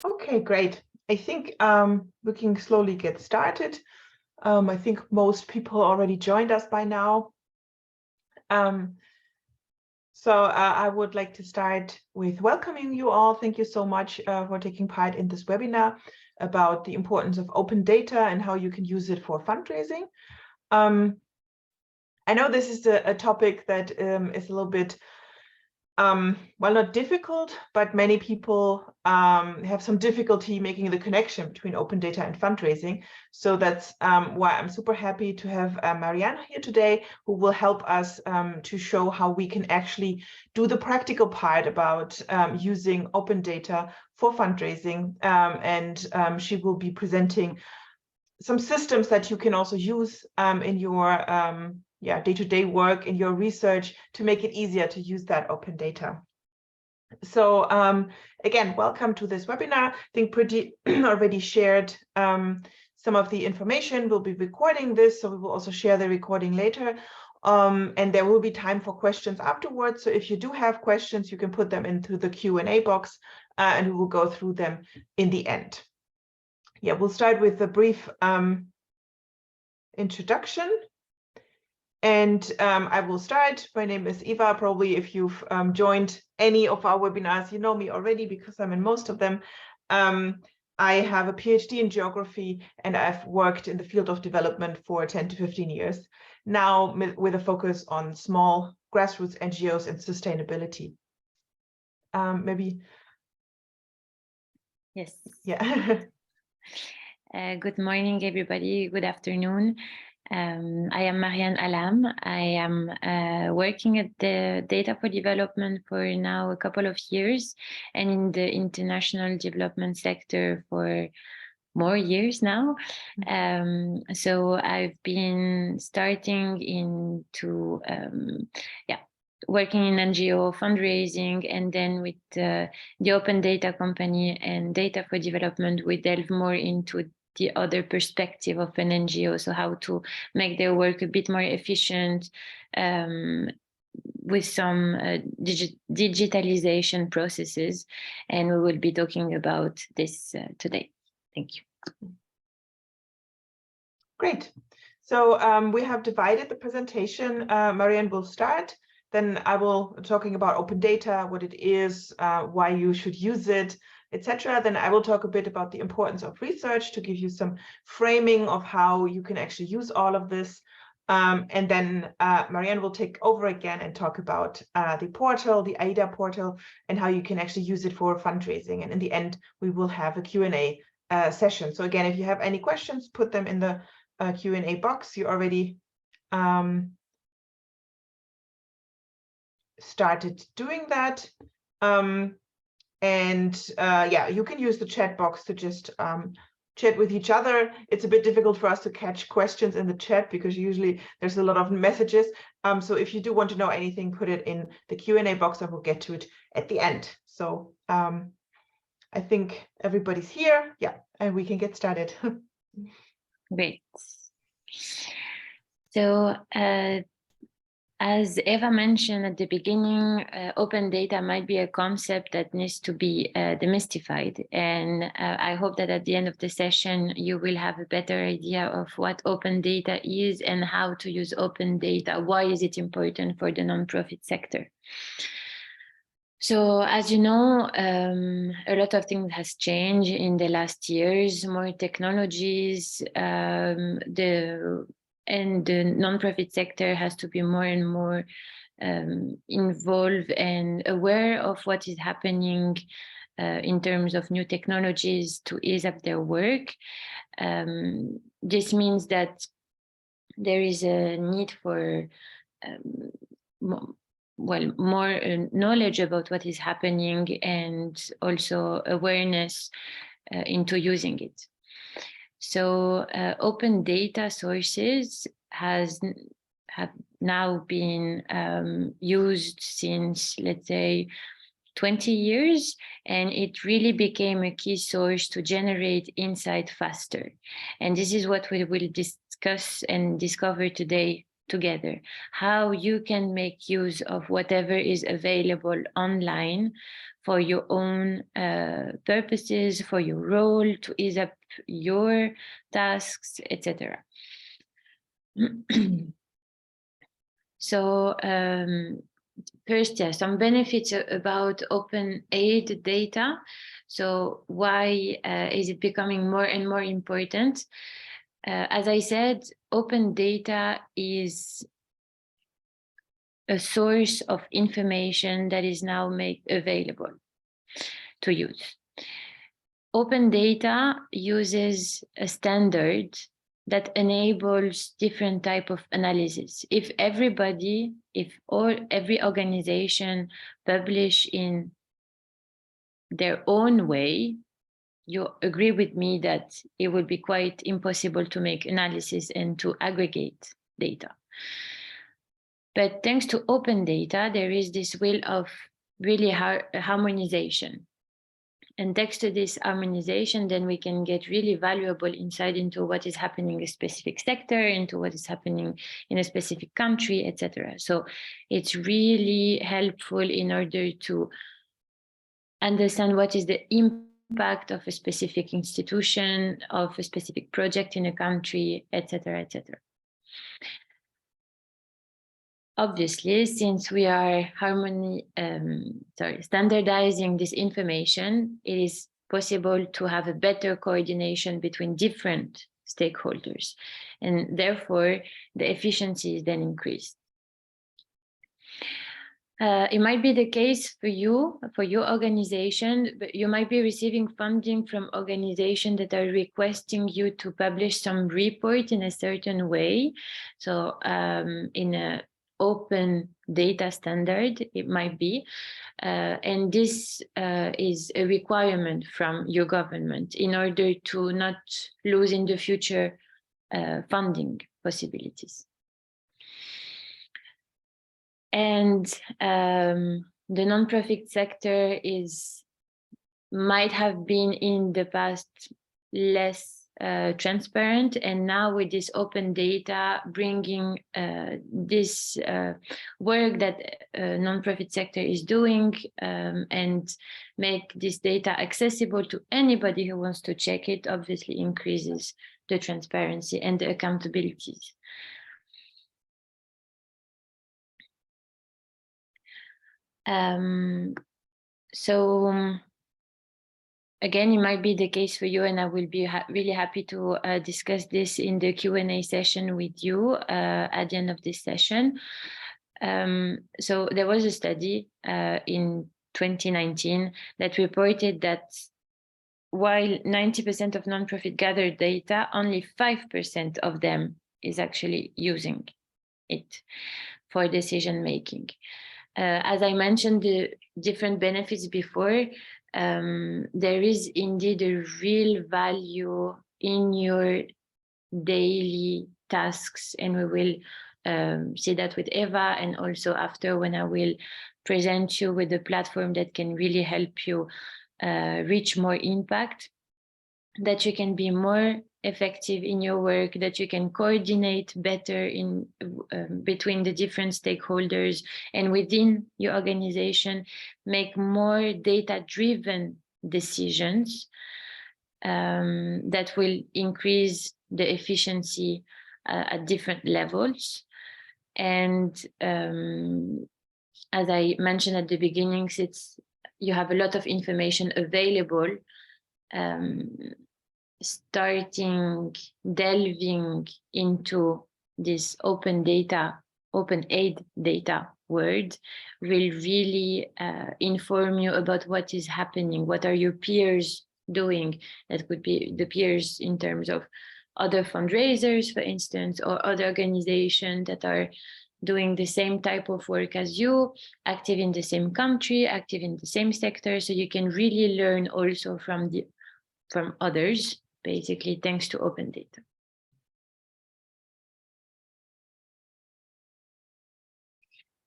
Okay, great. I think we can slowly get started. I think most people already joined us by now. So I would like to start with welcoming you all. Thank you so much for taking part in this webinar about the importance of open data and how you can use it for fundraising. I know this is a topic that is a little bit well, not difficult, but many people have some difficulty making the connection between open data and fundraising. So that's why I'm super happy to have Marianne here today, who will help us to show how we can actually do the practical part about using open data for fundraising. She will be presenting some systems that you can also use in your day-to-day work, in your research, to make it easier to use that open data. So again, welcome to this webinar. I think Pretty already shared some of the information. We'll be recording this, so we will also share the recording later. And there will be time for questions afterwards. So if you do have questions, you can put them into the Q&A box and we will go through them in the end. Yeah, we'll start with a brief introduction. And I will start. My name is Eva. Probably if you've joined any of our webinars, you know me already because I'm in most of them. I have a PhD in geography and I've worked in the field of development for 10 to 15 years, now with a focus on small grassroots NGOs and sustainability. Maybe. Yes. Yeah. Good morning, everybody. Good afternoon. I am Marianne Alam. I am working at the Data for Development for now a couple of years and in the international development sector for more years now. So I've been starting into working in NGO fundraising, and then with the Open Data Company and Data for Development, we delve more into the other perspective of an NGO, so how to make their work a bit more efficient with some digitalization processes. And we will be talking about this today. Thank you. Great. So we have divided the presentation. Marianne will start. Then I will talking about open data, what it is, why you should use it, etc. Then I will talk a bit about the importance of research to give you some framing of how you can actually use all of this. And then Marianne will take over again and talk about the portal, the Aida portal, and how you can actually use it for fundraising. And in the end, we will have a Q&A session. So again, if you have any questions, put them in the Q&A box. You already started doing that. Yeah, you can use the chat box to just chat with each other. It's a bit difficult for us to catch questions in the chat because usually there's a lot of messages. So if you do want to know anything, put it in the Q&A box and we'll get to it at the end. So I think everybody's here. Yeah, and we can get started. Great. So as Eva mentioned at the beginning, open data might be a concept that needs to be demystified. And I hope that at the end of the session, you will have a better idea of what open data is and how to use open data. Why is it important for the nonprofit sector? So as you know, a lot of things has changed in the last years, more technologies, and the nonprofit sector has to be more and more involved and aware of what is happening in terms of new technologies to ease up their work. This means that there is a need for more knowledge about what is happening and also awareness into using it. So open data sources have now been used since, let's say, 20 years, and it really became a key source to generate insight faster. And this is what we will discuss and discover today together, how you can make use of whatever is available online for your own purposes, for your role, to ease up your tasks, etc. So first, yeah, some benefits about open aid data. So why is it becoming more and more important? As I said, open data is a source of information that is now made available to use. Open data uses a standard that enables different type of analysis. If every organization publish in their own way, you agree with me that it would be quite impossible to make analysis and to aggregate data. But thanks to open data, there is this will of really harmonization. And thanks to this harmonization, then we can get really valuable insight into what is happening in a specific sector, into what is happening in a specific country, etc. So it's really helpful in order to understand what is the impact of a specific institution, of a specific project in a country, etc., etc. Obviously, since we are standardizing this information, it is possible to have a better coordination between different stakeholders, and therefore the efficiency is then increased. It might be the case for you, for your organization, but you might be receiving funding from organizations that are requesting you to publish some report in a certain way. So in a open data standard, it might be. And this is a requirement from your government in order to not lose in the future funding possibilities. And the nonprofit sector might have been in the past less transparent, and now with this open data bringing this work that nonprofit sector is doing and make this data accessible to anybody who wants to check it, obviously increases the transparency and the accountabilities. So again, it might be the case for you, and I will be really happy to discuss this in the Q&A session with you at the end of this session. So there was a study in 2019 that reported that while 90% of nonprofit gathered data, only 5% of them is actually using it for decision making. As I mentioned the different benefits before, there is indeed a real value in your daily tasks, and we will see that with Eva, and also after when I will present you with a platform that can really help you reach more impact, that you can be more effective in your work, that you can coordinate better in between the different stakeholders, and within your organization make more data-driven decisions that will increase the efficiency at different levels. And as I mentioned at the beginning, you have a lot of information available. Delving into this open aid data world will really inform you about what is happening, what are your peers doing. That could be the peers in terms of other fundraisers, for instance, or other organizations that are doing the same type of work as you, active in the same country, active in the same sector. So you can really learn also from others, basically, thanks to open data.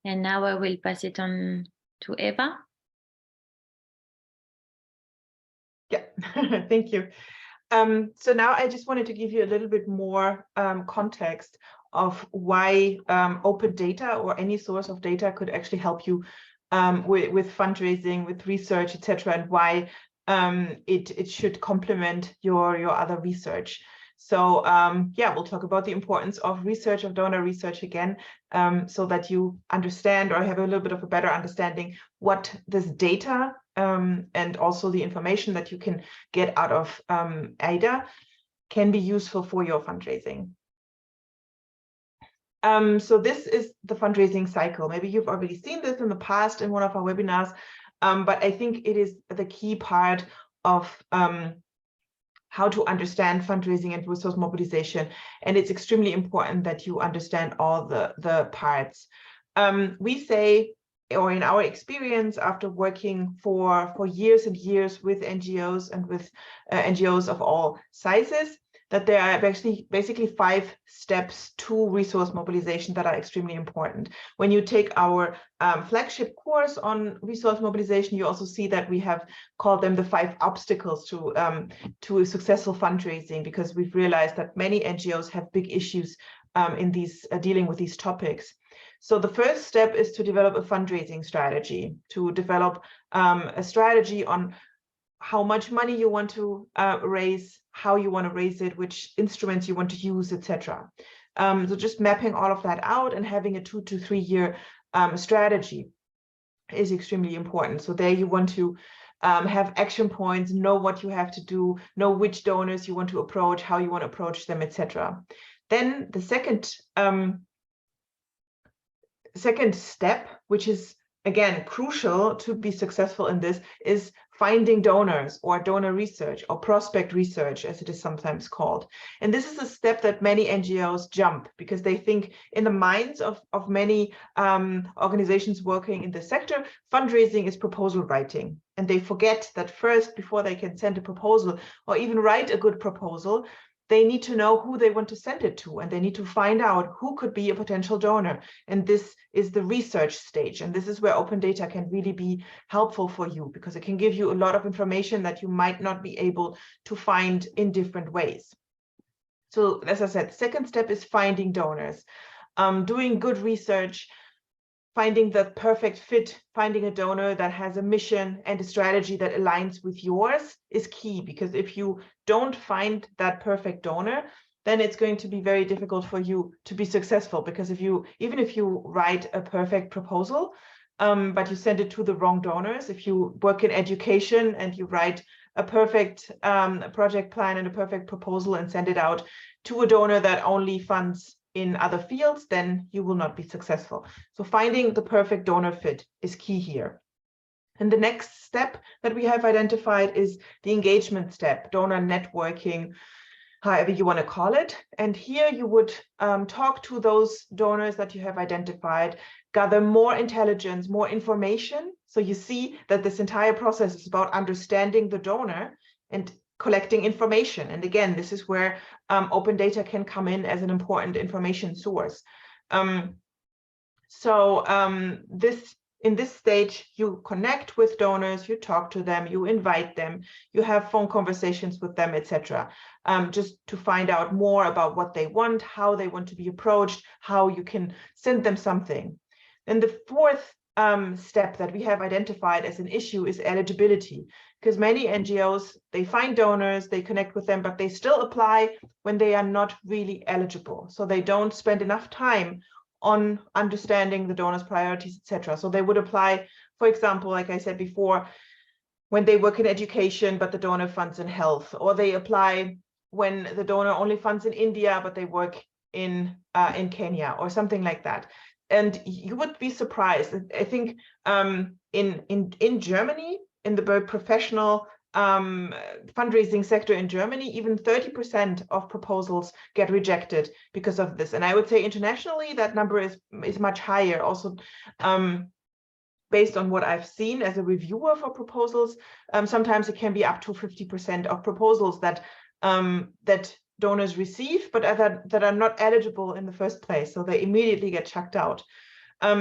And now I will pass it on to Eva. Yeah, thank you. So now I just wanted to give you a little bit more context of why open data or any source of data could actually help you with fundraising, with research, etc., and why it should complement your other research. So yeah, we'll talk about the importance of research, of donor research again, so that you understand or have a little bit of a better understanding what this data and also the information that you can get out of Aida can be useful for your fundraising. So this is the fundraising cycle. Maybe you've already seen this in the past in one of our webinars, but I think it is the key part of how to understand fundraising and resource mobilization. And it's extremely important that you understand all the parts. We say, or in our experience, after working for years and years with NGOs and with NGOs of all sizes, that there are actually basically 5 steps to resource mobilization that are extremely important. When you take our flagship course on resource mobilization, you also see that we have called them the 5 obstacles to successful fundraising, because we've realized that many NGOs have big issues in these dealing with these topics. So the first step is to develop a fundraising strategy, to develop a strategy on how much money you want to raise, how you want to raise it, which instruments you want to use, etc. So just mapping all of that out and having a 2 to 3 year strategy is extremely important. So there you want to have action points, know what you have to do, know which donors you want to approach, how you want to approach them, etc. Then the second step, which is again crucial to be successful in this, is finding donors, or donor research, or prospect research, as it is sometimes called. And this is a step that many NGOs jump, because they think in the minds of many organizations working in the sector, fundraising is proposal writing. And they forget that first, before they can send a proposal or even write a good proposal, they need to know who they want to send it to, and they need to find out who could be a potential donor. And this is the research stage. And this is where open data can really be helpful for you, because it can give you a lot of information that you might not be able to find in different ways. So as I said, second step is finding donors, doing good research, finding the perfect fit, finding a donor that has a mission and a strategy that aligns with yours is key, because if you don't find that perfect donor, then it's going to be very difficult for you to be successful. Because even if you write a perfect proposal, but you send it to the wrong donors, if you work in education and you write a perfect project plan and a perfect proposal and send it out to a donor that only funds in other fields, then you will not be successful. So finding the perfect donor fit is key here. And the next step that we have identified is the engagement step, donor networking, however you want to call it. And here you would talk to those donors that you have identified, gather more intelligence, more information. So you see that this entire process is about understanding the donor and collecting information. And again, this is where open data can come in as an important information source. In this stage, you connect with donors, you talk to them, you invite them, you have phone conversations with them, etc. Just to find out more about what they want, how they want to be approached, how you can send them something. Then the fourth step that we have identified as an issue is eligibility, because many NGOs, they find donors, they connect with them, but they still apply when they are not really eligible. So they don't spend enough time on understanding the donor's priorities, etc. So they would apply, for example, like I said before, when they work in education, but the donor funds in health, or they apply when the donor only funds in India, but they work in Kenya, or something like that. And you would be surprised. I think in Germany, in the very professional fundraising sector in Germany, even 30% of proposals get rejected because of this. And I would say internationally, that number is much higher. Also, based on what I've seen as a reviewer for proposals, sometimes it can be up to 50% of proposals that donors receive, but that are not eligible in the first place. So they immediately get chucked out.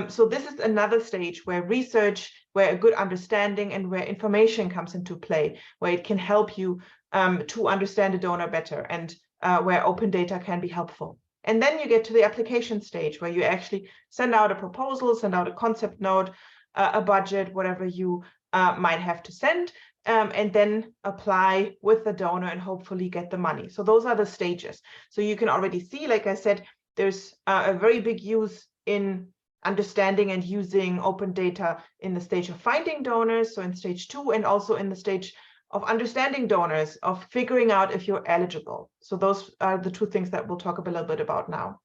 So this is another stage where research, where a good understanding and where information comes into play, where it can help you to understand a donor better, and where open data can be helpful. And then you get to the application stage where you actually send out a proposal, send out a concept note, a budget, whatever you might have to send, and then apply with the donor and hopefully get the money. So those are the stages. So you can already see, like I said, there's a very big use in understanding and using open data in the stage of finding donors, so in stage 2, and also in the stage of understanding donors, of figuring out if you're eligible. So those are the 2 things that we'll talk a little bit about now.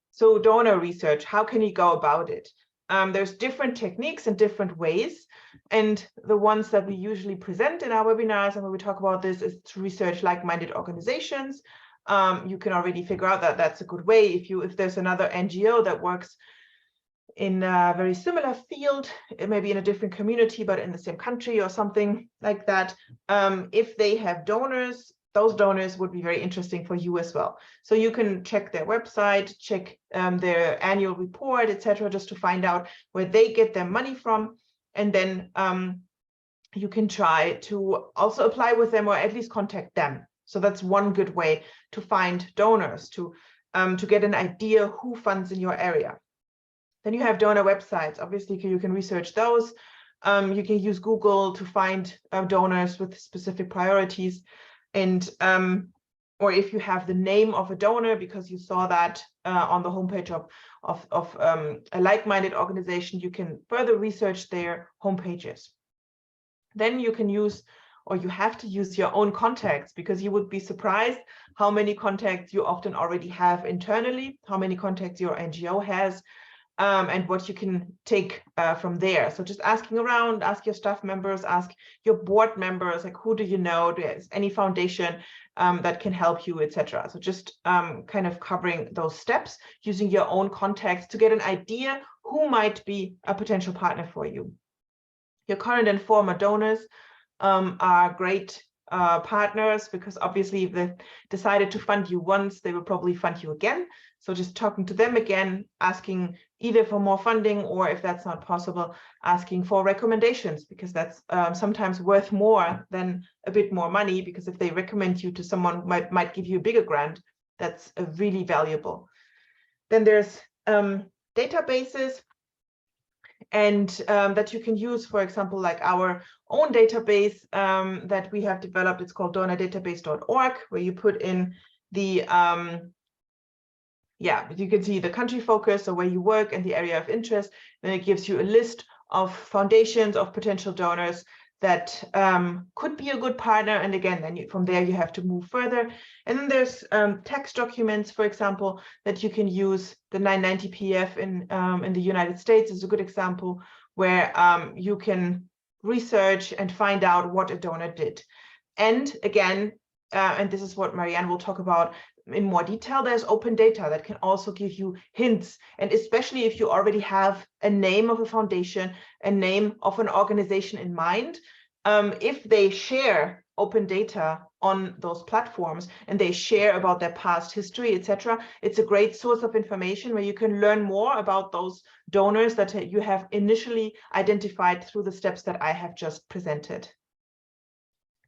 So donor research, how can you go about it? There's different techniques and different ways. And the ones that we usually present in our webinars and when we talk about this is to research like-minded organizations. You can already figure out that that's a good way. If there's another NGO that works in a very similar field, it may be in a different community, but in the same country or something like that. If they have donors, those donors would be very interesting for you as well. So you can check their website, check their annual report, etc., just to find out where they get their money from. And then you can try to also apply with them or at least contact them. So that's one good way to find donors, to get an idea who funds in your area. Then you have donor websites. Obviously, you can research those. You can use Google to find donors with specific priorities. And or if you have the name of a donor because you saw that on the homepage of a like-minded organization, you can further research their homepages. Then you can use, or you have to use, your own contacts, because you would be surprised how many contacts you often already have internally, how many contacts your NGO has, and what you can take from there. So just asking around, ask your staff members, ask your board members, like, who do you know? There's any foundation that can help you, etc. So just kind of covering those steps, using your own contacts to get an idea who might be a potential partner for you. Your current and former donors are great partners, because obviously if they decided to fund you once, they will probably fund you again. So just talking to them again, asking either for more funding, or if that's not possible, asking for recommendations, because that's sometimes worth more than a bit more money, because if they recommend you to someone who might give you a bigger grant, that's really valuable. Then there's databases, and that you can use, for example, like our own database that we have developed. It's called donordatabase.org, where you put in the you can see the country focus, or where you work and the area of interest. Then it gives you a list of foundations of potential donors that could be a good partner. And again, then from there you have to move further. And then there's text documents, for example, that you can use. The 990 PDF in the United States is a good example, where you can research and find out what a donor did. And again, and this is what Marianne will talk about in more detail, there's open data that can also give you hints. And especially if you already have a name of a foundation, a name of an organization in mind, if they share open data on those platforms and they share about their past history, etc., it's a great source of information where you can learn more about those donors that you have initially identified through the steps that I have just presented.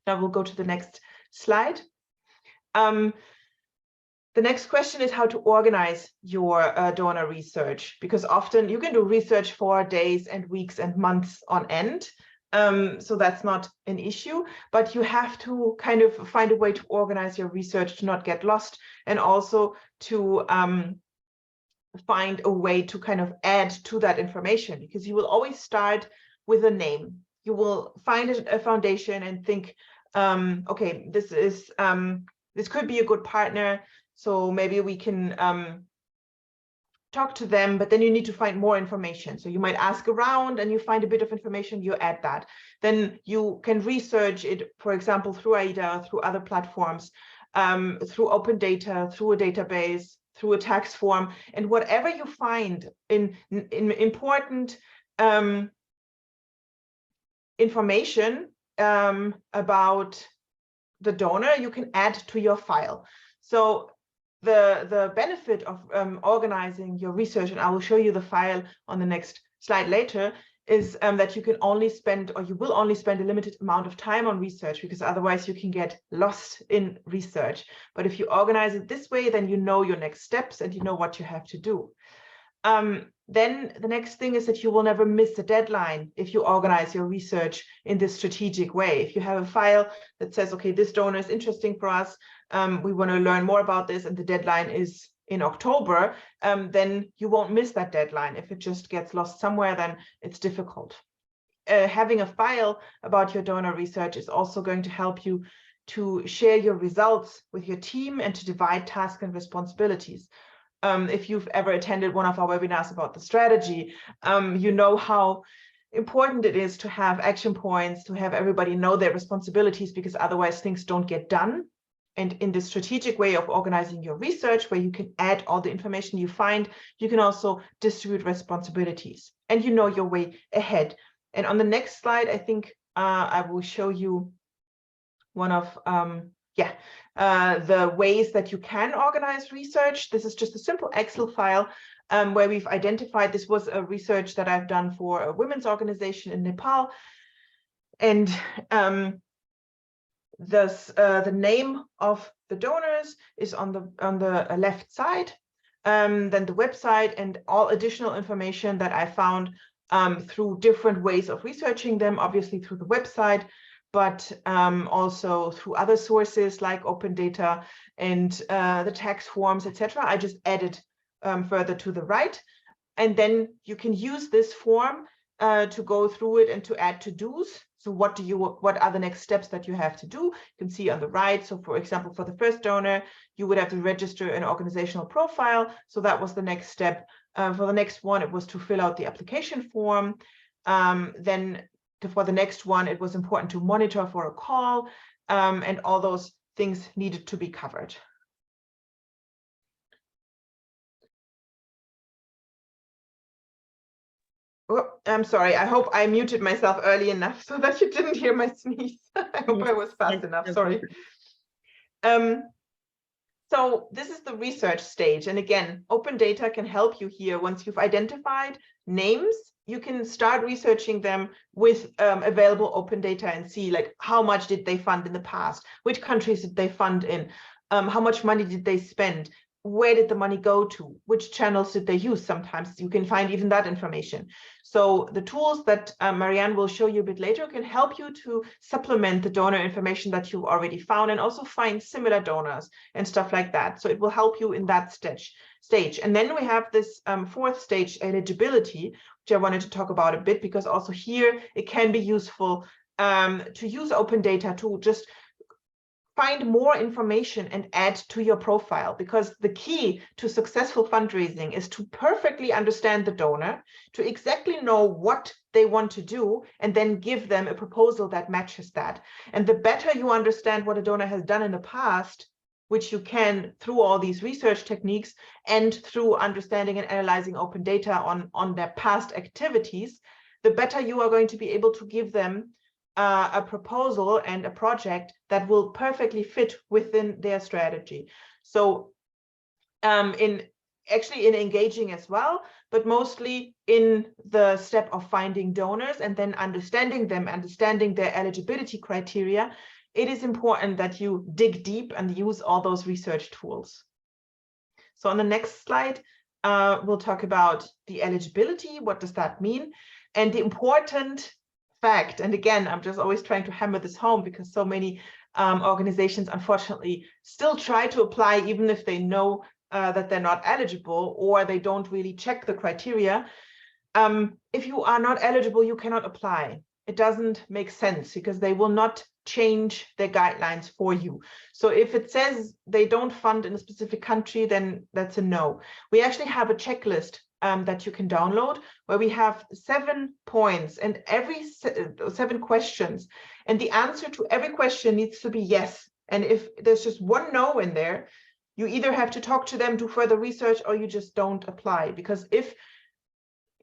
Now we'll go to the next slide. The next question is how to organize your donor research, because often you can do research for days and weeks and months on end. So that's not an issue, but you have to kind of find a way to organize your research to not get lost, and also to find a way to kind of add to that information, because you will always start with a name. You will find a foundation and think, okay, this could be a good partner. So maybe we can talk to them, but then you need to find more information. So you might ask around and you find a bit of information, you add that. Then you can research it, for example, through Aida, through other platforms, through open data, through a database, through a tax form, and whatever you find in important information about the donor, you can add to your file. So the benefit of organizing your research, and I will show you the file on the next slide later, is that you can only spend, or you will only spend a limited amount of time on research, because otherwise you can get lost in research. But if you organize it this way, then you know your next steps and you know what you have to do. Then the next thing is that you will never miss a deadline if you organize your research in this strategic way. If you have a file that says, okay, this donor is interesting for us, we want to learn more about this, and the deadline is in October, then you won't miss that deadline. If it just gets lost somewhere, then it's difficult. Having a file about your donor research is also going to help you to share your results with your team and to divide tasks and responsibilities. If you've ever attended one of our webinars about the strategy, you know how important it is to have action points, to have everybody know their responsibilities, because otherwise things don't get done. And in the strategic way of organizing your research, where you can add all the information you find, you can also distribute responsibilities and you know your way ahead. And on the next slide, I think I will show you one of the ways that you can organize research. This is just a simple Excel file where we've identified, this was a research that I've done for a women's organization in Nepal. And the name of the donors is on the left side, then the website and all additional information that I found through different ways of researching them, obviously through the website, but also through other sources like open data and the tax forms, etc. I just added further to the right. And then you can use this form to go through it and to add to-dos. So what are the next steps that you have to do? You can see on the right. So for example, for the first donor, you would have to register an organizational profile. So that was the next step. For the next one, it was to fill out the application form. Then for the next one, it was important to monitor for a call, and all those things needed to be covered. Oh, I'm sorry. I hope I muted myself early enough so that you didn't hear my sneeze. I hope I was fast enough. Sorry. So this is the research stage. And again, open data can help you here. Once you've identified names, you can start researching them with available open data and see, like, how much did they fund in the past? Which countries did they fund in? How much money did they spend? Where did the money go to? Which channels did they use? Sometimes you can find even that information. So the tools that Marianne will show you a bit later can help you to supplement the donor information that you've already found, and also find similar donors and stuff like that. So it will help you in that stage. And then we have this fourth stage, eligibility, which I wanted to talk about a bit, because also here it can be useful to use open data to just find more information and add to your profile, because the key to successful fundraising is to perfectly understand the donor, to exactly know what they want to do, and then give them a proposal that matches that. And the better you understand what a donor has done in the past, which you can through all these research techniques and through understanding and analyzing open data on their past activities, the better you are going to be able to give them a proposal and a project that will perfectly fit within their strategy. So in engaging as well, but mostly in the step of finding donors and then understanding them, understanding their eligibility criteria, it is important that you dig deep and use all those research tools. So on the next slide, we'll talk about the eligibility. What does that mean? And the important fact, and again, I'm just always trying to hammer this home, because so many organizations unfortunately still try to apply even if they know that they're not eligible, or they don't really check the criteria. If you are not eligible, you cannot apply. It doesn't make sense, because they will not change their guidelines for you. So if it says they don't fund in a specific country, then that's a no. We actually have a checklist that you can download, where we have 7 points and every 7 questions, and the answer to every question needs to be yes. And if there's just one no in there, you either have to talk to them, do further research, or you just don't apply, because if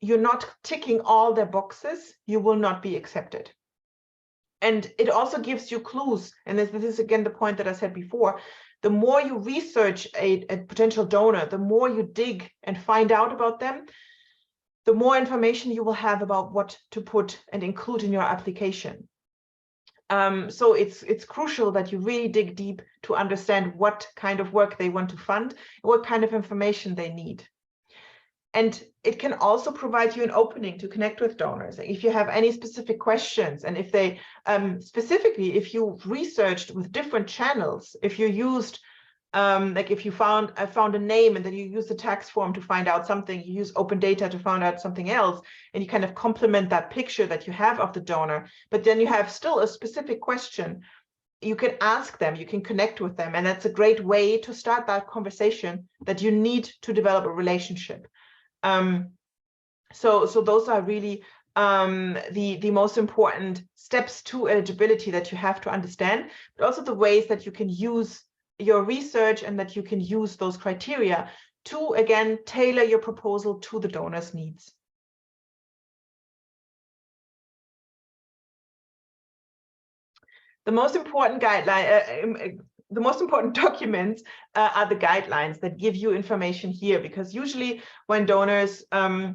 you're not ticking all their boxes, you will not be accepted. And it also gives you clues, and this is again the point that I said before. The more you research a potential donor, the more you dig and find out about them, the more information you will have about what to put and include in your application. So it's crucial that you really dig deep to understand what kind of work they want to fund, what kind of information they need. And it can also provide you an opening to connect with donors. If you have any specific questions, and if they, specifically, if you researched with different channels, if you used, like if you found a name and then you use the tax form to find out something, you use open data to find out something else, and you kind of complement that picture that you have of the donor, but then you have still a specific question, you can ask them, you can connect with them, and that's a great way to start that conversation that you need to develop a relationship. So those are really the most important steps to eligibility that you have to understand, but also the ways that you can use your research and that you can use those criteria to, again, tailor your proposal to the donor's needs. The most important guideline, the most important documents are the guidelines that give you information here, because usually when donors have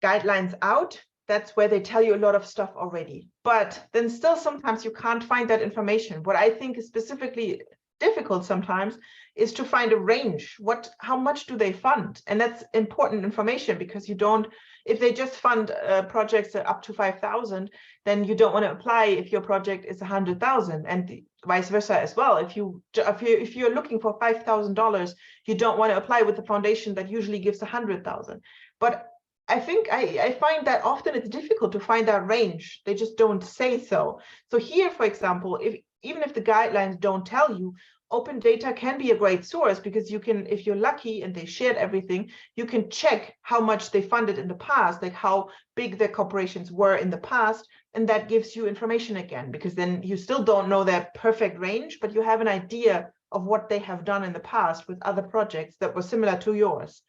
guidelines out, that's where they tell you a lot of stuff already. But then still sometimes you can't find that information. What I think is specifically difficult sometimes is to find a range. How much do they fund? And that's important information, because you don't, if they just fund projects up to 5,000, then you don't want to apply if your project is 100,000, and vice versa as well. If you're looking for $5,000, you don't want to apply with the foundation that usually gives 100,000. But I think I find that often it's difficult to find that range. They just don't say so. So here, for example, even if the guidelines don't tell you, open data can be a great source, because you can, if you're lucky and they shared everything, you can check how much they funded in the past, like how big their corporations were in the past, and that gives you information again, because then you still don't know their perfect range, but you have an idea of what they have done in the past with other projects that were similar to yours.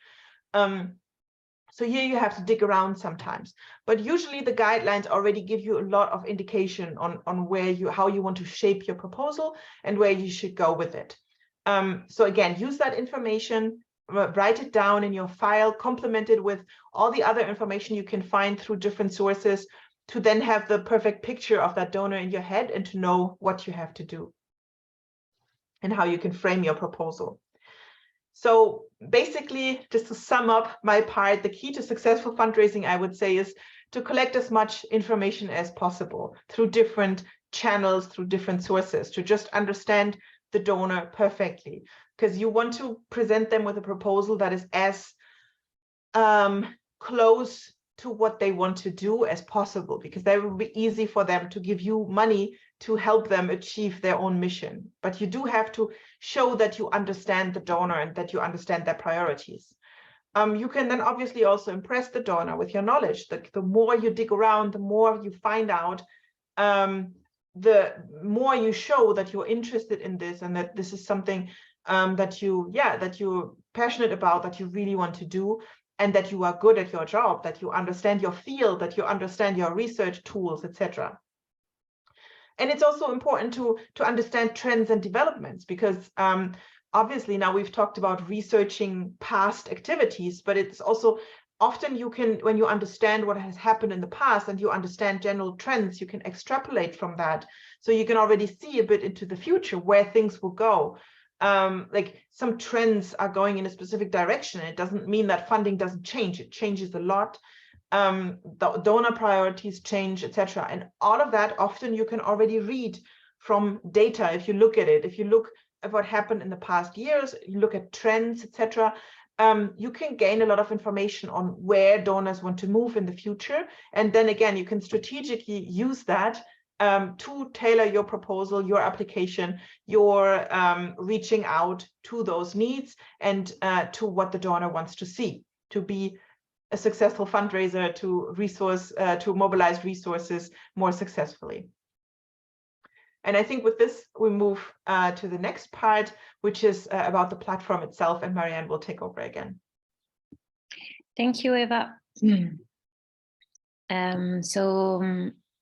So here you have to dig around sometimes, but usually the guidelines already give you a lot of indication on how you want to shape your proposal and where you should go with it. So again, use that information, write it down in your file, complement it with all the other information you can find through different sources, to then have the perfect picture of that donor in your head and to know what you have to do and how you can frame your proposal. So basically, just to sum up my part, the key to successful fundraising, I would say, is to collect as much information as possible through different channels, through different sources, to just understand the donor perfectly, because you want to present them with a proposal that is as close to what they want to do as possible, because that will be easy for them to give you money to help them achieve their own mission. But you do have to show that you understand the donor and that you understand their priorities. You can then obviously also impress the donor with your knowledge. The more you dig around, the more you find out, the more you show that you're interested in this and that this is something that you're passionate about, that you really want to do, and that you are good at your job, that you understand your field, that you understand your research tools, etc. And it's also important to understand trends and developments, because obviously now we've talked about researching past activities, but it's also often you can, when you understand what has happened in the past and you understand general trends, you can extrapolate from that. So you can already see a bit into the future where things will go. Like some trends are going in a specific direction. It doesn't mean that funding doesn't change. It changes a lot. The donor priorities change, etc. And all of that often you can already read from data. If you look at it, if you look at what happened in the past years, you look at trends, etc. You can gain a lot of information on where donors want to move in the future. And then again, you can strategically use that to tailor your proposal, your application, your reaching out to those needs and to what the donor wants to see, to be a successful fundraiser, to mobilize resources more successfully. And I think with this, we move to the next part, which is about the platform itself, and Marianne will take over again. Thank you, Eva.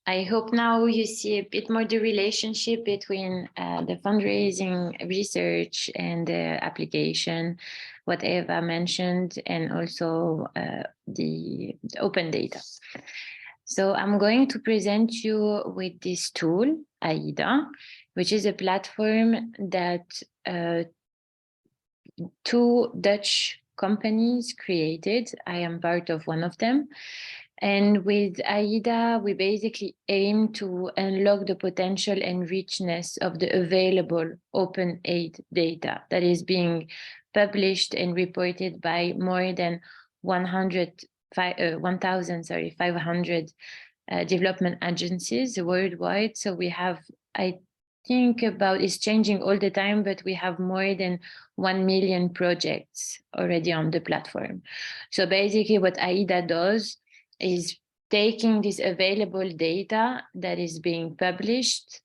I hope now you see a bit more the relationship between the fundraising research and the application, what Eva mentioned, and also the open data. So I'm going to present you with this tool, Aida, which is a platform that two Dutch companies created. I am part of one of them. And with Aida, we basically aim to unlock the potential and richness of the available open aid data that is being published and reported by more than 1,500 development agencies worldwide. So we have, I think about, it's changing all the time, but we have more than 1 million projects already on the platform. So basically what Aida does is taking this available data that is being published,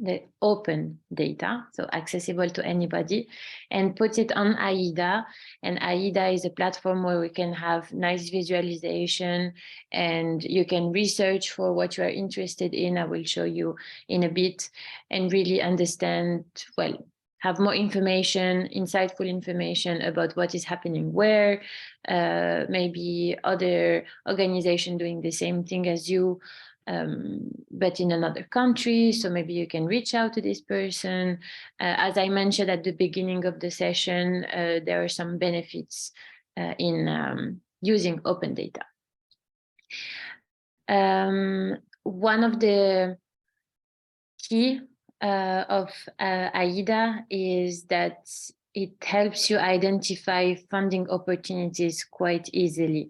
the open data, so accessible to anybody, and put it on Aida. And Aida is a platform where we can have nice visualization and you can research for what you are interested in. I will show you in a bit, and really understand, well, have more information, insightful information about what is happening where, maybe other organization doing the same thing as you, but in another country. So maybe you can reach out to this person. As I mentioned at the beginning of the session, there are some benefits in using open data. One of the key of Aida is that it helps you identify funding opportunities quite easily.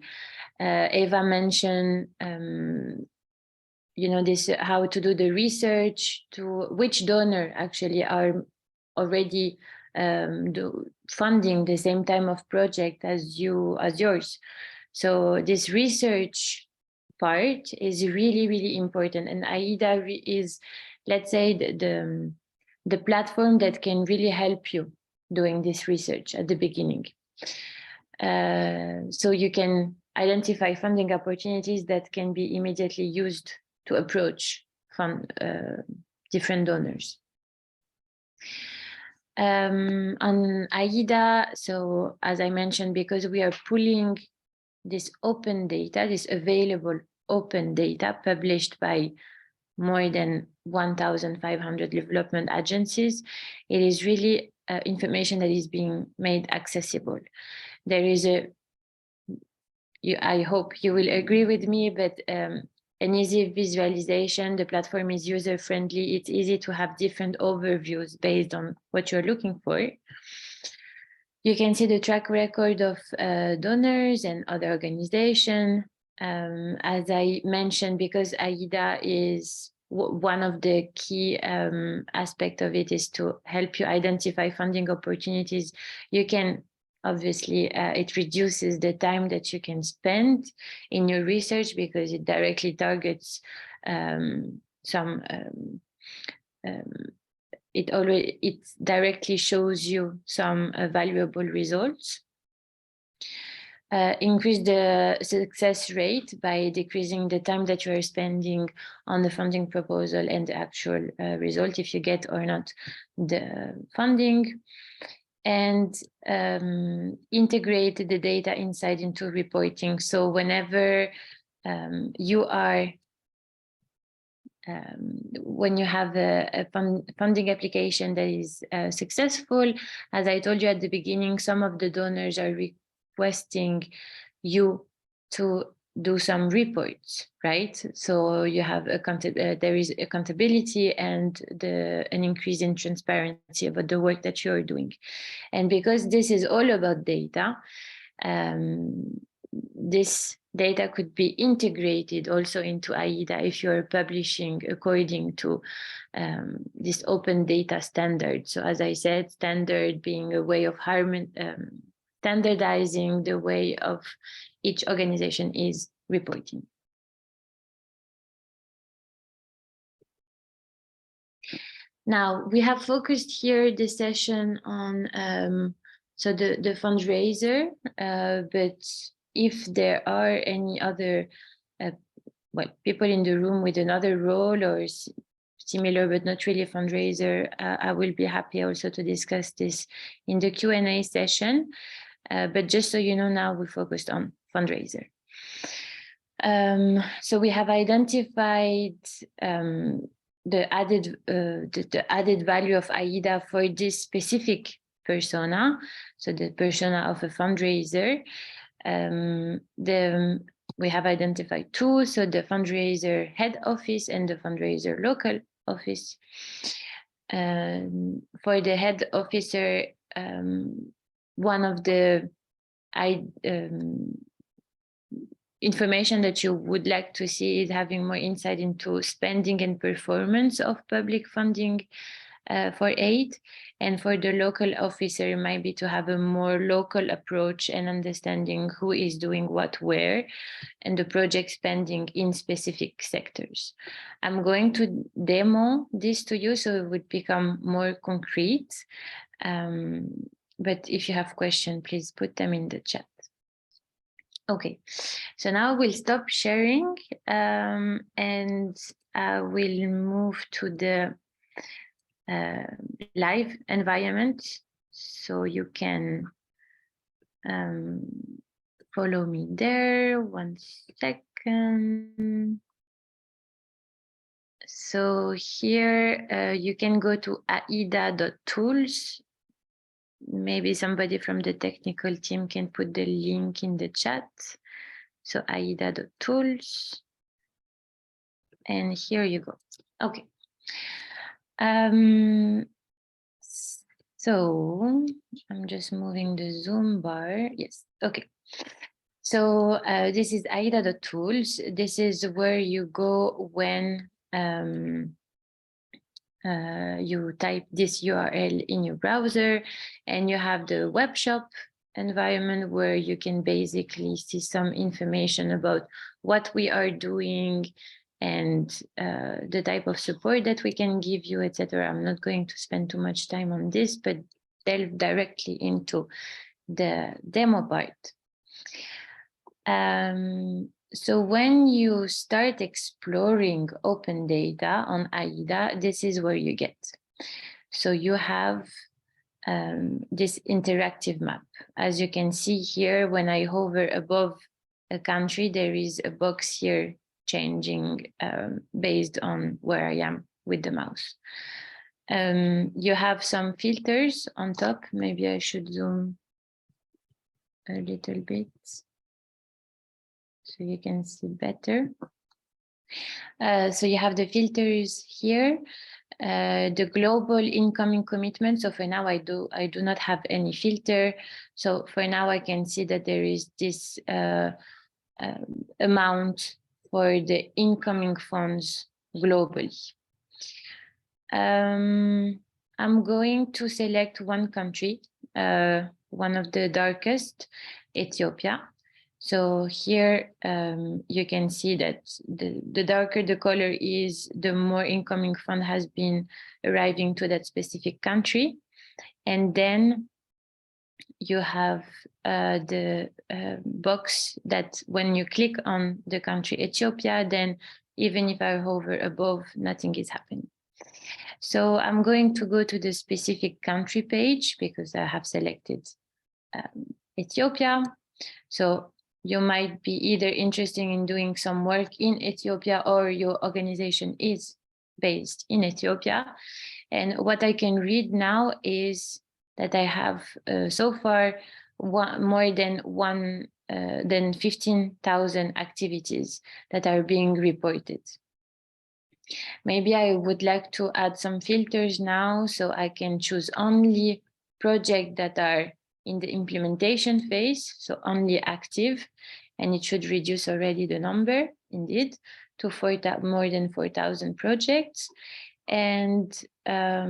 Eva mentioned this, how to do the research, to which donor actually are already funding the same time of project as yours. So this research part is really, really important. And Aida is, let's say, the platform that can really help you doing this research at the beginning. So you can identify funding opportunities that can be immediately used to approach different donors. On Aida, so as I mentioned, because we are pulling this open data, this available open data published by more than 1,500 development agencies, it is really information that is being made accessible. There is I hope you will agree with me, but an easy visualization. The platform is user-friendly. It's easy to have different overviews based on what you're looking for. You can see the track record of donors and other organizations. As I mentioned, because Aida is one of the key aspects of it is to help you identify funding opportunities. You can obviously, it reduces the time that you can spend in your research because it directly targets it directly shows you some valuable results. Increase the success rate by decreasing the time that you are spending on the funding proposal and the actual result, if you get or not the funding. And integrate the data inside into reporting. So whenever you are, when you have a funding application that is successful, as I told you at the beginning, some of the donors are requesting you to do some reports, right? So you have there is accountability and an increase in transparency about the work that you're doing. And because this is all about data, this data could be integrated also into Aida if you're publishing according to this open data standard. So as I said, standard being a way of standardizing the way of each organization is reporting. Now, we have focused here the session on so the fundraiser, but if there are any other well, people in the room with another role or similar but not really a fundraiser, I will be happy also to discuss this in the Q&A session. But just so you know, now we focused on fundraiser. So we have identified the added value of Aida for this specific persona, so the persona of a fundraiser. We have identified two, so the fundraiser head office and the fundraiser local office. For the head officer, one of the information that you would like to see is having more insight into spending and performance of public funding for aid. And for the local officer, it might be to have a more local approach and understanding who is doing what where and the project spending in specific sectors. I'm going to demo this to you so it would become more concrete. But if you have questions, please put them in the chat. Okay, so now we'll stop sharing and I will move to the live environment so you can follow me there. 1 second. So here you can go to aida.tools. Maybe somebody from the technical team can put the link in the chat. So aida.tools. And here you go. Okay. So I'm just moving the Zoom bar. Yes, okay. So this is aida.tools. This is where you go when you type this URL in your browser, and you have the webshop environment where you can basically see some information about what we are doing and the type of support that we can give you, etc. I'm not going to spend too much time on this, but delve directly into the demo part. So when you start exploring open data on Aida, this is where you get. So you have this interactive map. As you can see here, when I hover above a country, there is a box here changing based on where I am with the mouse. You have some filters on top. Maybe I should zoom a little bit so you can see better. So you have the filters here, the global incoming commitment. So for now, I do not have any filter. So for now, I can see that there is this amount for the incoming funds globally. I'm going to select one country, one of the darkest, Ethiopia. So here you can see that the darker the color is, the more incoming fund has been arriving to that specific country. And then you have the box that when you click on the country Ethiopia, then even if I hover above, nothing is happening. So I'm going to go to the specific country page because I have selected Ethiopia. So you might be either interested in doing some work in Ethiopia or your organization is based in Ethiopia. And what I can read now is that I have so far more than 15,000 activities that are being reported. Maybe I would like to add some filters now so I can choose only projects that are in the implementation phase, so only active, and it should reduce already the number, indeed, to more than 4,000 projects. And yeah,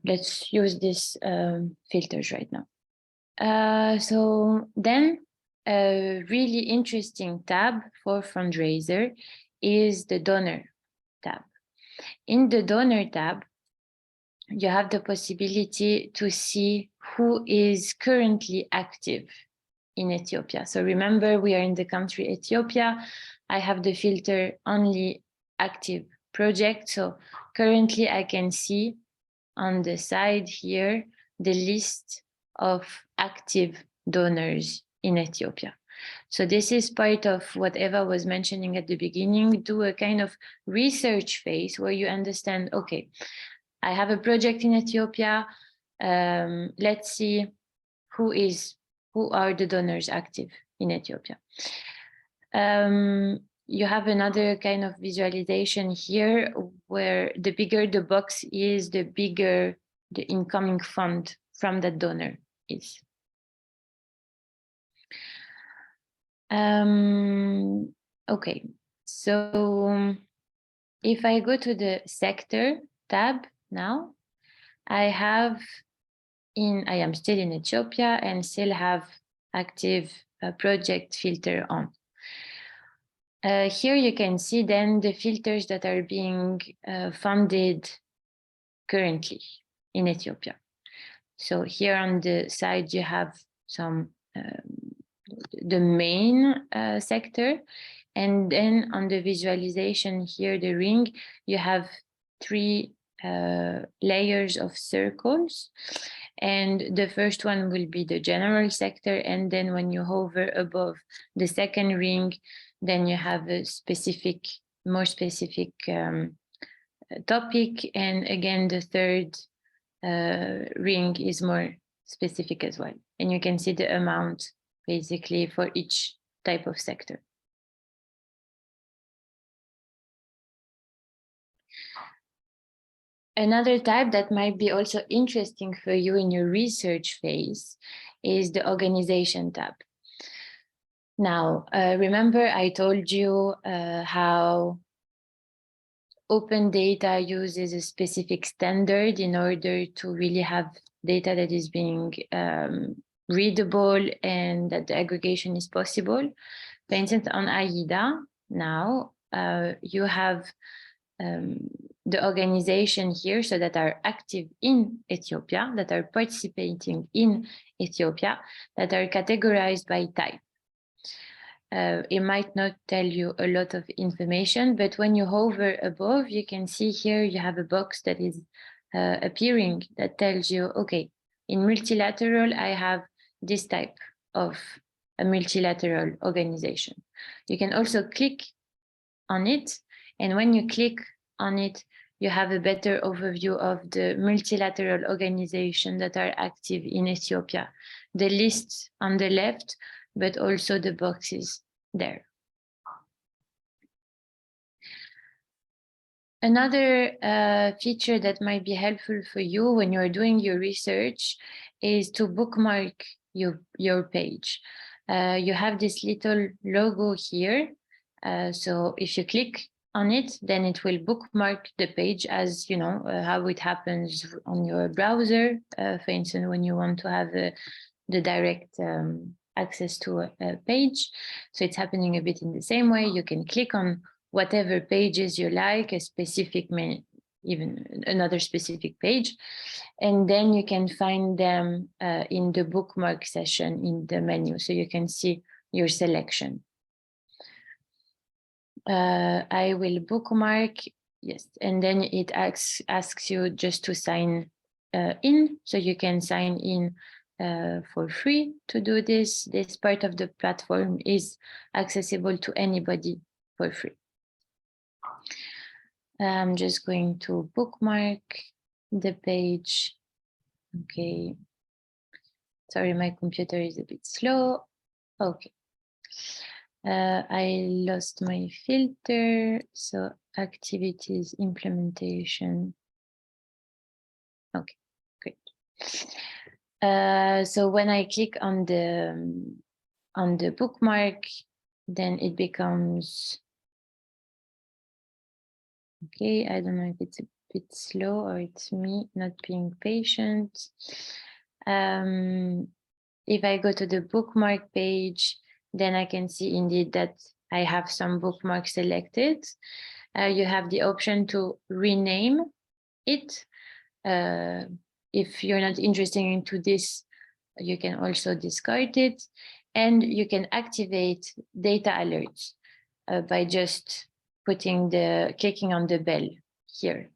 let's use these filters right now. So then a really interesting tab for fundraiser is the donor tab. In the donor tab, you have the possibility to see who is currently active in Ethiopia. So remember, we are in the country Ethiopia. I have the filter only active project. So currently I can see on the side here the list of active donors in Ethiopia. So this is part of what Eva was mentioning at the beginning, do a kind of research phase where you understand, okay, I have a project in Ethiopia. Let's see who are the donors active in Ethiopia. You have another kind of visualization here where the bigger the box is, the bigger the incoming fund from that donor is. Okay, so if I go to the sector tab now, I am still in Ethiopia and still have active project filter on. Here you can see then the filters that are being funded currently in Ethiopia. So here on the side you have some the main sector, and then on the visualization here, the ring, you have 3 layers of circles, and the first one will be the general sector, and then when you hover above the second ring, then you have a more specific topic, and again the third ring is more specific as well, and you can see the amount basically for each type of sector. Another type that might be also interesting for you in your research phase is the organization tab. Now, remember I told you how open data uses a specific standard in order to really have data that is being readable and that the aggregation is possible. For instance, on Aida now, you have the organization here, so that are active in Ethiopia, that are participating in Ethiopia, that are categorized by type. It might not tell you a lot of information, but when you hover above, you can see here you have a box that is appearing that tells you, okay, in multilateral, I have this type of a multilateral organization. You can also click on it, and when you click on it, you have a better overview of the multilateral organizations that are active in Ethiopia. The list on the left, but also the boxes there. Another feature that might be helpful for you when you're doing your research is to bookmark your page. You have this little logo here. So if you click on it, then it will bookmark the page, as you know how it happens on your browser. For instance, when you want to have the direct access to a page. So it's happening a bit in the same way. You can click on whatever pages you like, a specific, even another specific page, and then you can find them in the bookmark session in the menu, so you can see your selection. I will bookmark, yes, and then it asks you just to sign in, so you can sign in for free to do this. This part of the platform is accessible to anybody for free. I'm just going to bookmark the page. Okay. Sorry, my computer is a bit slow. Okay. I lost my filter. So activities, implementation. Okay, great. So when I click on the bookmark, then it becomes, okay, I don't know if it's a bit slow or it's me not being patient. If I go to the bookmark page, then I can see indeed that I have some bookmarks selected. You have the option to rename it. If you're not interested into this, you can also discard it. And you can activate data alerts by just clicking on the bell here.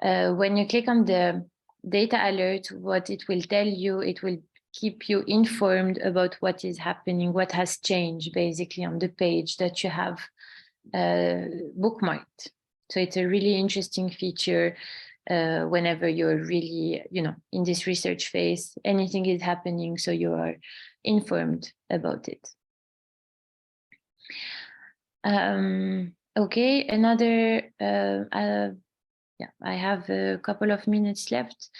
When you click on the data alert, what it will tell you, it will keep you informed about what is happening, what has changed basically on the page that you have bookmarked. So it's a really interesting feature whenever you're really, in this research phase, anything is happening, so you are informed about it. Okay, another, I have a couple of minutes left.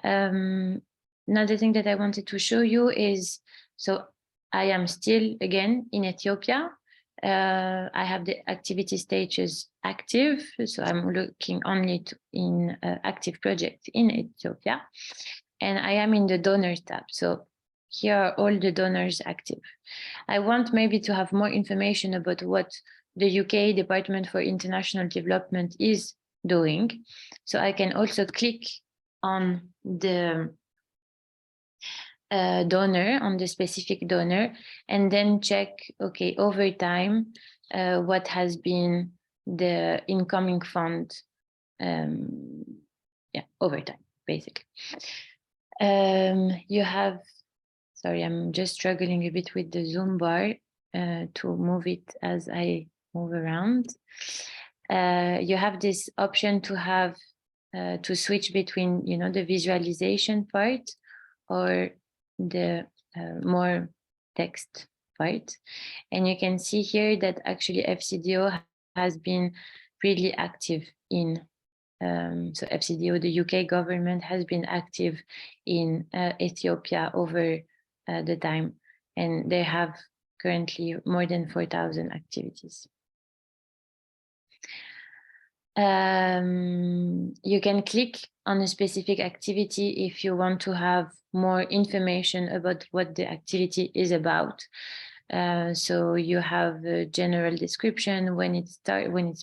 Another thing that I wanted to show you is, so I am still, again, in Ethiopia. I have the activity status active, so I'm looking only in active projects in Ethiopia. And I am in the donors tab. So here are all the donors active. I want maybe to have more information about what the UK Department for International Development is doing. So I can also click on the donor, on the specific donor, and then check, okay, over time, what has been the incoming fund, over time, basically. You have, sorry, I'm just struggling a bit with the Zoom bar to move it as I move around. You have this option to have to switch between, the visualization part or the more text part. And you can see here that actually FCDO has been really active in, so FCDO, the UK government, has been active in Ethiopia over the time, and they have currently more than 4,000 activities. You can click on a specific activity if you want to have more information about what the activity is about. So you have a general description, when it's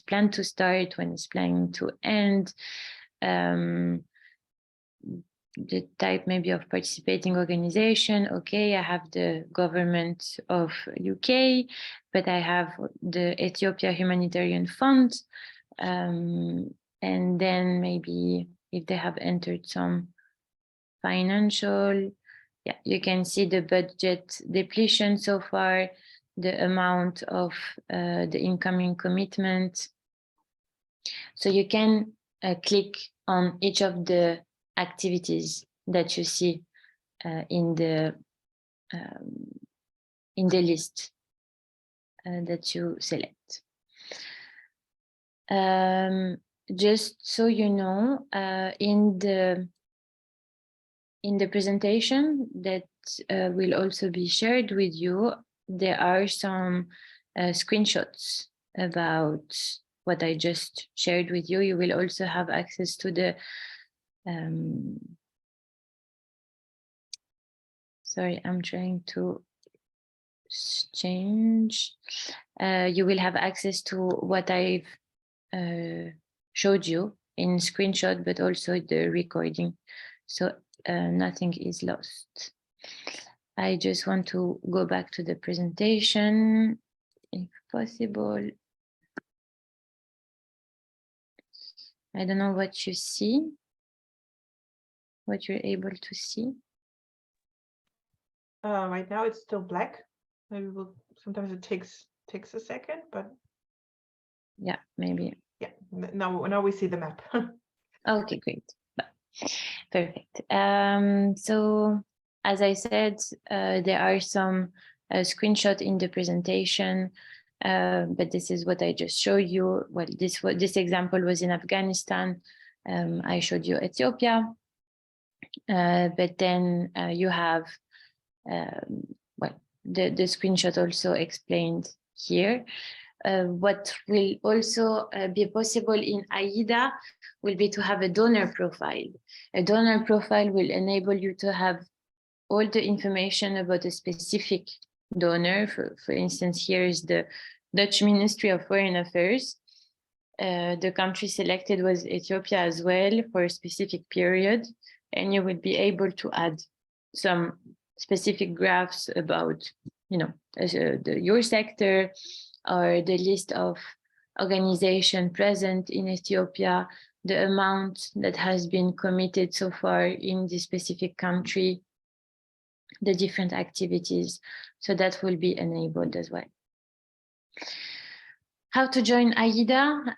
planned to start, when it's planned to end, the type maybe of participating organization. Okay, I have the government of UK, but I have the Ethiopia Humanitarian Fund. And then maybe if they have entered some financial, you can see the budget depletion so far, the amount of the incoming commitment. So you can click on each of the activities that you see in the list that you select. Just so you know, in the presentation that will also be shared with you, there are some screenshots about what I just shared with you. You will also have access to the sorry, I'm trying to change. You will have access to what I've showed you in screenshot, but also the recording. So nothing is lost. I just want to go back to the presentation, if possible. I don't know what you see, what you're able to see. Right now it's still black. Maybe sometimes it takes a second, but yeah, maybe. Yeah, now we see the map. Okay, great. Perfect. So as I said, there are some screenshots in the presentation, but this is what I just showed you. Well, this example was in Afghanistan. I showed you Ethiopia, but then you have, the screenshot also explained here. What will also be possible in Aida will be to have a donor profile. A donor profile will enable you to have all the information about a specific donor. For instance, here is the Dutch Ministry of Foreign Affairs. The country selected was Ethiopia as well for a specific period, and you will be able to add some specific graphs about your sector, or the list of organizations present in Ethiopia, the amount that has been committed so far in the specific country, the different activities. So that will be enabled as well. How to join Aida?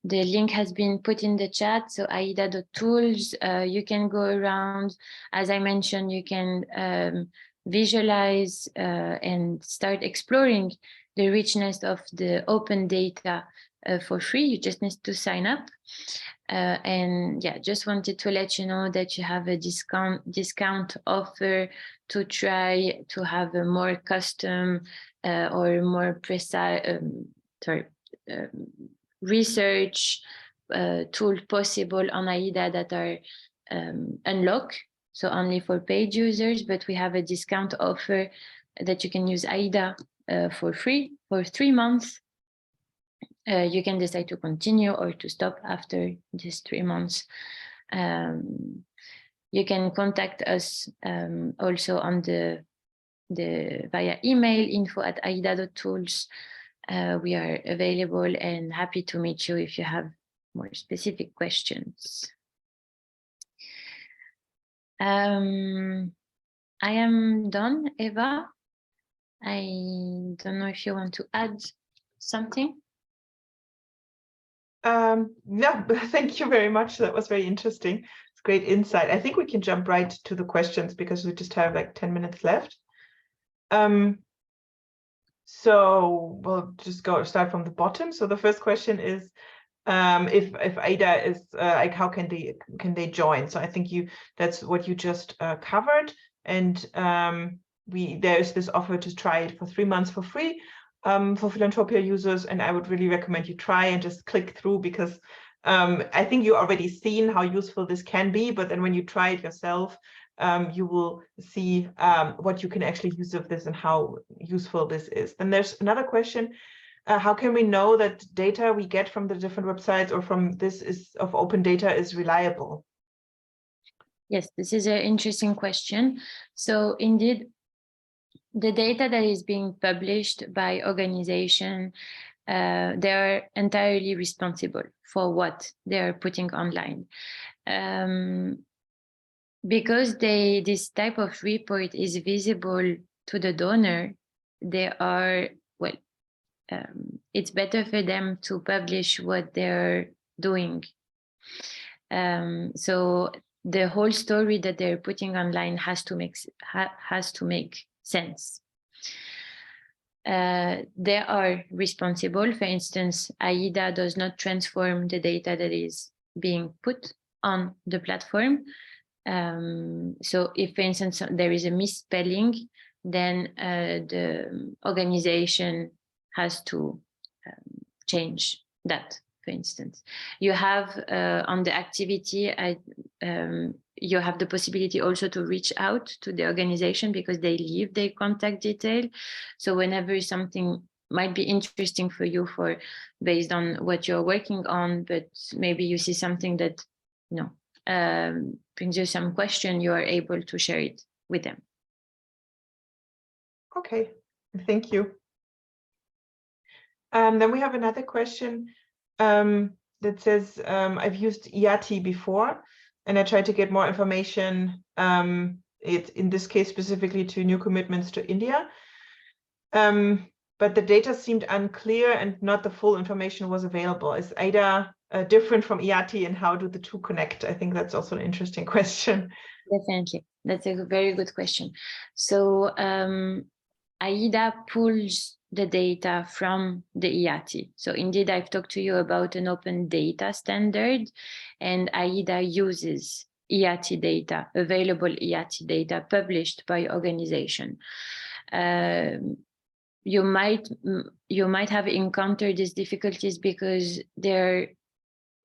The link has been put in the chat. So aida.tools, you can go around. As I mentioned, you can visualize and start exploring the richness of the open data for free. You just need to sign up. And yeah, just wanted to let you know that you have a discount offer to try to have a more custom or more precise research tool possible on Aida that are unlocked, so only for paid users, but we have a discount offer that you can use Aida for free for 3 months. You can decide to continue or to stop after these 3 months. You can contact us also on the via email info@aida.tools. We are available and happy to meet you if you have more specific questions. I am done, Eva. I don't know if you want to add something. No, thank you very much. That was very interesting. It's great insight. I think we can jump right to the questions because we just have like 10 minutes left. So we'll just start from the bottom. So the first question is, if Aida is like, how can they join? So I think that's what you just covered, and there's this offer to try it for 3 months for free for Philanthropia users, and I would really recommend you try and just click through, because I think you already seen how useful this can be, but then when you try it yourself, you will see what you can actually use of this and how useful this is. Then there's another question. How can we know that data we get from the different websites or from of open data is reliable? Yes, this is an interesting question. So indeed, the data that is being published by organization, they are entirely responsible for what they are putting online. Because this type of report is visible to the donor, they are, it's better for them to publish what they're doing. So the whole story that they're putting online has to make sense. They are responsible. For instance, Aida does not transform the data that is being put on the platform. So if, for instance, there is a misspelling, then the organization has to change that. For instance, you have on the activity, you have the possibility also to reach out to the organization because they leave their contact detail. So whenever something might be interesting for you based on what you're working on, but maybe you see something that brings you some question, you are able to share it with them. Okay, thank you. Then we have another question that says, I've used IATI before, and I tried to get more information, in this case specifically to new commitments to India. But the data seemed unclear and not the full information was available. Is Aida different from IATI, and how do the two connect? I think that's also an interesting question. Definitely, that's a very good question. So Aida pulls the data from the IATI. So indeed, I've talked to you about an open data standard, and Aida uses IATI data, available IATI data published by organization. You might have encountered these difficulties because they're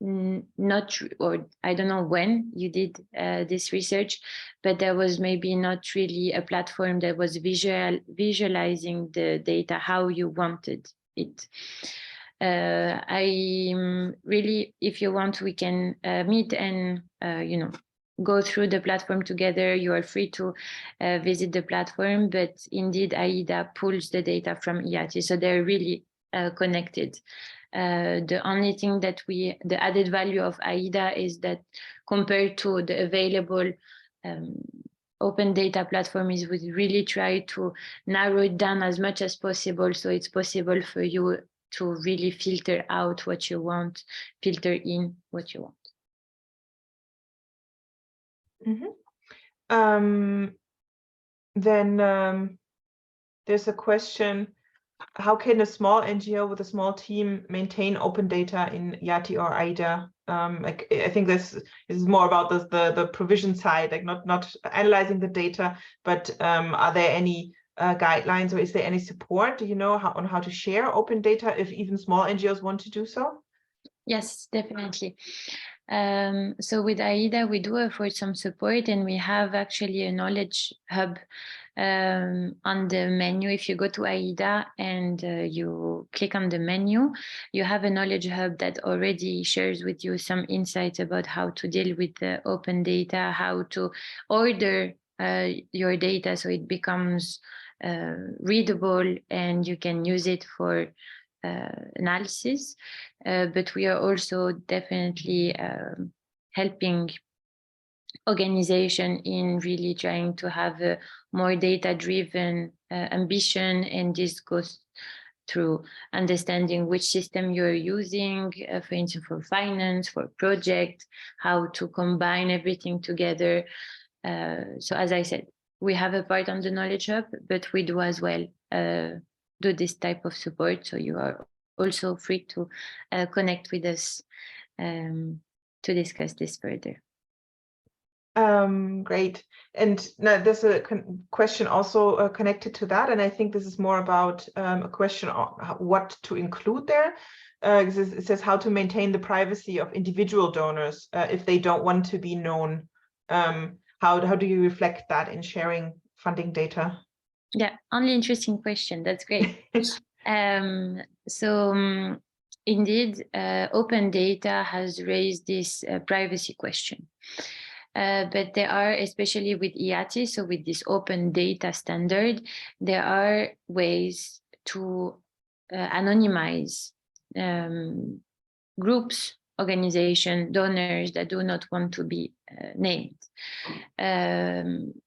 not, or I don't know when you did this research, but there was maybe not really a platform that was visualizing the data how you wanted it. I really, if you want, we can meet and go through the platform together, you are free to visit the platform, but indeed Aida pulls the data from IATI, so they're really connected. The only thing that the added value of Aida is that compared to the available open data platform is we really try to narrow it down as much as possible, so it's possible for you to really filter out what you want, filter in what you want. Mm-hmm. Then there's a question: how can a small NGO with a small team maintain open data in IATI or Aida? Like, I think this is more about the provision side, like not analyzing the data, but are there any guidelines, or is there any support, do you know, on how to share open data if even small NGOs want to do so? Yes, definitely. So with Aida, we do offer some support, and we have actually a knowledge hub on the menu. If you go to Aida and you click on the menu, you have a knowledge hub that already shares with you some insights about how to deal with the open data, how to order your data so it becomes readable and you can use it for analysis. But we are also definitely helping organization in really trying to have a more data-driven ambition, and this goes through understanding which system you're using, for instance, for finance, for project, how to combine everything together. So as I said, we have a part on the Knowledge Hub, but we do as well do this type of support. So you are also free to connect with us to discuss this further. Great. And now there's a question also connected to that, and I think this is more about a question on what to include there. It says how to maintain the privacy of individual donors if they don't want to be known. How do you reflect that in sharing funding data? Yeah, only interesting question. That's great. Indeed, open data has raised this privacy question. But there are, especially with IATI, so with this open data standard, there are ways to anonymize groups, organizations, donors that do not want to be named.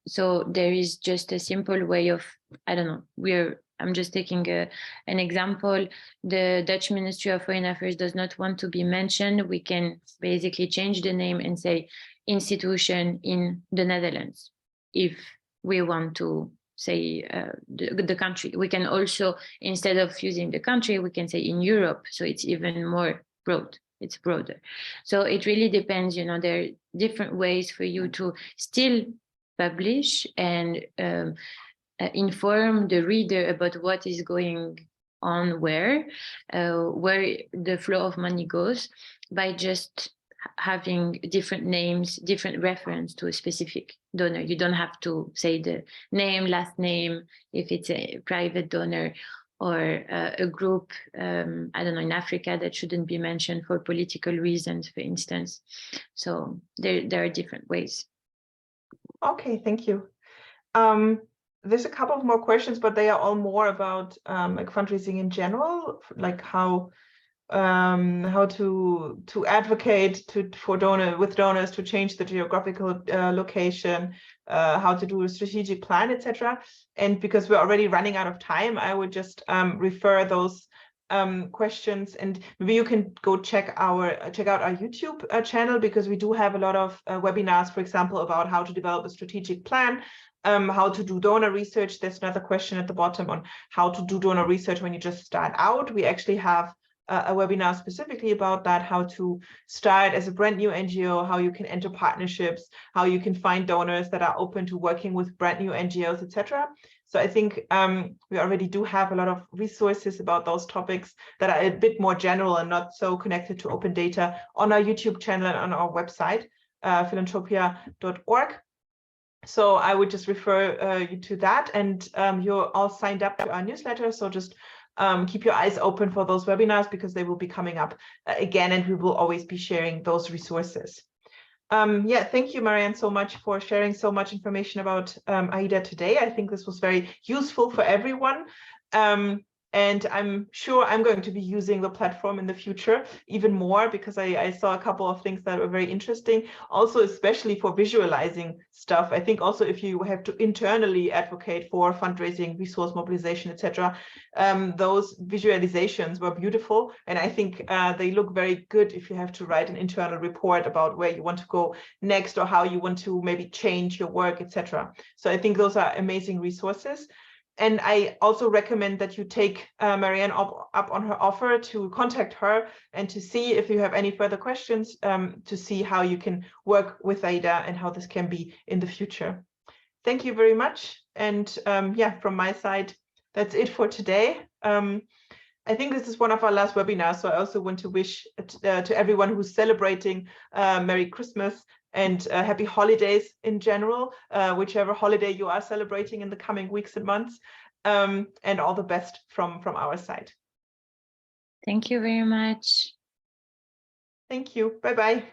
So there is just a simple way of, I don't know, I'm just taking an example. The Dutch Ministry of Foreign Affairs does not want to be mentioned. We can basically change the name and say institution in the Netherlands. If we want to say the country, we can also, instead of using the country, we can say in Europe. So it's even more broad. It's broader. So it really depends, you know, there are different ways for you to still publish and inform the reader about what is going on where the flow of money goes, by just having different names, different reference to a specific donor. You don't have to say the name, last name, if it's a private donor or a group, I don't know, in Africa that shouldn't be mentioned for political reasons, for instance. So there are different ways. Okay, thank you. There's a couple of more questions, but they are all more about like fundraising in general, like how to advocate for donors to change the geographical location, how to do a strategic plan, etc. And because we're already running out of time, I would just refer those questions, and maybe you can go check out our YouTube channel, because we do have a lot of webinars, for example, about how to develop a strategic plan, how to do donor research. There's another question at the bottom on how to do donor research when you just start out. We actually have a webinar specifically about that, how to start as a brand new NGO, how you can enter partnerships, how you can find donors that are open to working with brand new NGOs, etc. So I think we already do have a lot of resources about those topics that are a bit more general and not so connected to open data on our YouTube channel and on our website, philanthropia.org. So I would just refer you to that, and you're all signed up to our newsletter. So just keep your eyes open for those webinars, because they will be coming up again, and we will always be sharing those resources. Yeah, thank you, Marianne, so much for sharing so much information about Aida today. I think this was very useful for everyone. And I'm sure I'm going to be using the platform in the future even more, because I saw a couple of things that were very interesting, also especially for visualizing stuff. I think also if you have to internally advocate for fundraising, resource mobilization, etc., those visualizations were beautiful. And I think they look very good if you have to write an internal report about where you want to go next, or how you want to maybe change your work, etc. So I think those are amazing resources. And I also recommend that you take Marianne up on her offer to contact her and to see if you have any further questions, to see how you can work with Aida and how this can be in the future. Thank you very much. And yeah, from my side, that's it for today. I think this is one of our last webinars, so I also want to wish to everyone who's celebrating Merry Christmas and happy holidays in general, whichever holiday you are celebrating in the coming weeks and months, and all the best from our side. Thank you very much. Thank you. Bye-bye.